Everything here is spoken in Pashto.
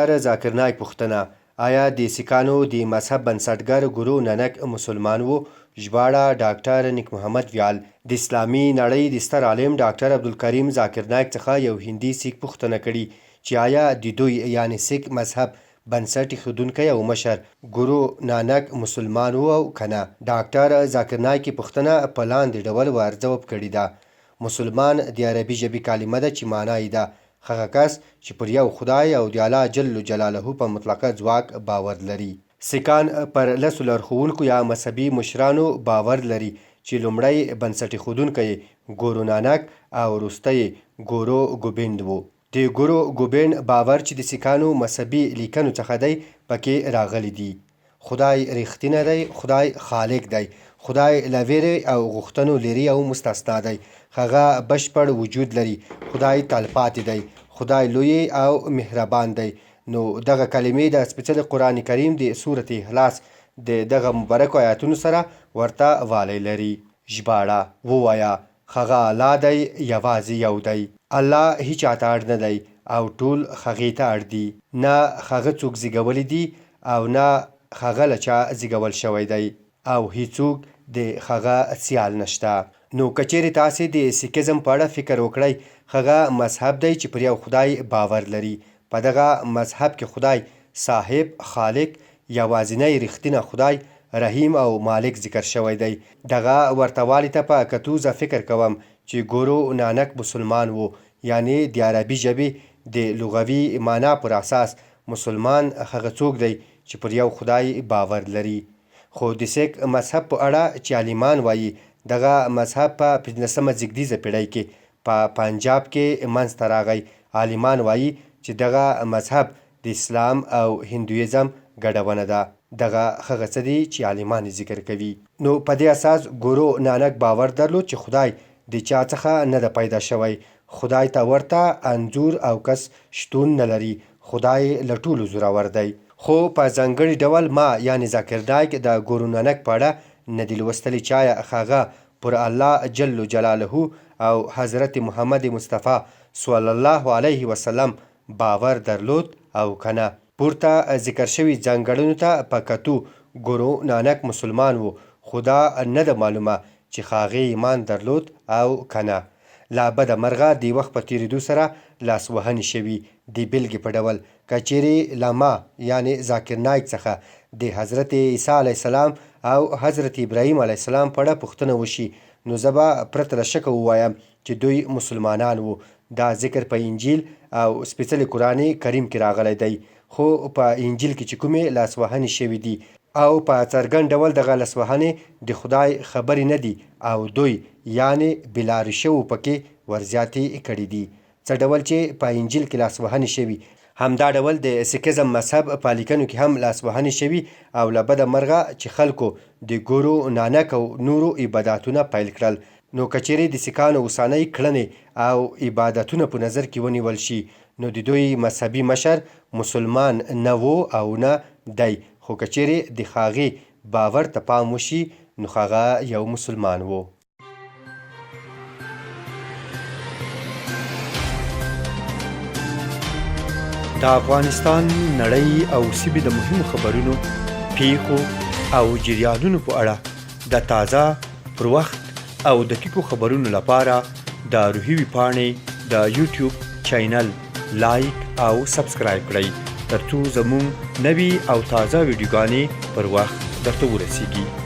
ډاکټر ذاکر نايک پوښتنه: آیا د سيکانو د مذهب بنسټګر ګورو نانک مسلمان و؟ ژباړه ډاکټر نیک محمد ویال. د اسلامي نړۍ د ستر عالم ډاکټر عبدالکریم ذاکر نايک څخه یو هندي سیک پوښتنه کړې چې آیا د دوی یعنی سیک مذهب بنسټ ایښودونکی او مشر ګورو نانک مسلمان و او کنه. ډاکټر ذاکر نايک پوښتنه په لاندې ډول ورځواب کړې ده: مسلمان د عربي ژبې کلمه ده چې معنا یې ده هغه کس چې پر یو خدای او د الله جل جلاله په مطلقه ځواک باور لري. سیکان پر لسو لارښوونکو یا مذهبي مشرانو باور لري چې لومړی بنسټ ایښودونکی ګورو نانک او وروسته یې ګورو ګوبیند و. د ګورو ګوبیند باور چې د سیکانو مذهبي لیکنو څخه دی پکې راغلی دي: خدای ریښتینی دی، خدای خالق دی، خدای له ویرې او غوښتنو لرې او مستثنا دی، هغه بشپړ وجود لري، خدای تلپاتې دی، خدای لوی او مهربان دی. نو دغه کلمې د سپېڅلي قرآن کریم د سورت اخلاص د دغه مبارکو آیاتونو سره ورته والی لري. ژباړه: ووایه هغه الله دی، یوازې یو دی، الله هیچا ته اړ نه دی او ټول هغې ته اړ دي، نه هغه څوک زیږولی دي او نه هغه له چا زیږول شوی دی او هیڅوک د هغه سیال نشته. نو که چیرې تاسې د سیکیزم په اړه فکر وکړئ، هغه مذهب دی چې پر یو خدای باور لري. په دغه مذهب کې خدای صاحب، خالق، یوازینی رښتینی خدای، رحیم او مالک ذکر شوی دی. دغه ورته والي ته په کتو زه فکر کوم چې ګورو نانک مسلمان و، یعنی د عربي ژبې د لغوي معنا پر اساس مسلمان هغه څوک دی چې پر یو خدای باور لري. خو د سیک مذهب په اړه چې عالمان وایي دغه مذهب په 15مه زیږدیزه پیړۍ کې په پنجاب کې منځته راغی. عالمان وایي چې دغه مذهب د اسلام او هندویزم ګډونه ده. دغه هغه څه دي چې عالمان ذکر کوي. نو په دې اساس ګورو نانک باور درلود چې خدای د چا څخه نه ده پیدا شوی، خدای ته ورته انځور او کس شتون نه لري، خدای له ټولو زورور دی. خو په ځانګړي ډول ما یعنی ذاکر نايک د ګورو نانک په اړه نه دي لوستلی چې هغه پر الله جل جلاله او حضرت محمد مصطفی صلی الله علیه وسلم باور درلود او کنه. پورته ذکر شوي ځانګړنو ته په کتو ګورو نانک مسلمان و، خو دا نه ده معلومه چې هغې ایمان درلود او کنه. لا بده مرغه د وخت په تېرېدو سره لاسوهنې شوي. د بیلګې په ډول که چیرې له ما یعنی ذاکر نايک څخه د حضرت عیسی علیه السلام او حضرت ابراهیم علیه السلام په اړه پوښتنه وشي، نو زه به پرته له شکه ووایم چې دوی مسلمانان وو. دا ذکر په انجیل او سپېڅلي قرآن کریم کې راغلی دی. خو په انجیل کې چې کومې لاسوهنې شوي دي او په څرګند ډول دغه لاسوهنې د خدای خبرې نه دي او دوی یعنی بلارې شوو پکې ورزیاتې کړي دي. څه ډول چې په انجیل کې لاسوهنې شوي، همدا ډول د سیکیزم مذهب په لیکنو کې هم لاسوهنې شوي او له بده مرغه چې خلکو د ګورو نانک او نورو عبادتونه پیل کړل. نو که چیرې د سیکانو اوسنۍ کړنې او عبادتونه په نظر کې ونیول شي، نو د دوی مذهبي مشر مسلمان نه و او نه دی. خو که چیرې د هغې باور ته پام وشي، نو هغه یو مسلمان و. د افغانستان نړۍ او سیمې د مهمو خبرونو، پیښو او جریانونو په اړه د تازه، پر وخت او دقیقو خبرونو لپاره د روحي ویبپاڼې د یوټیوب چینل لایک او سبسکرایب کړئ ترڅو زموږ نوي او تازه ویډیوګانې پر وخت درته ورسیږي.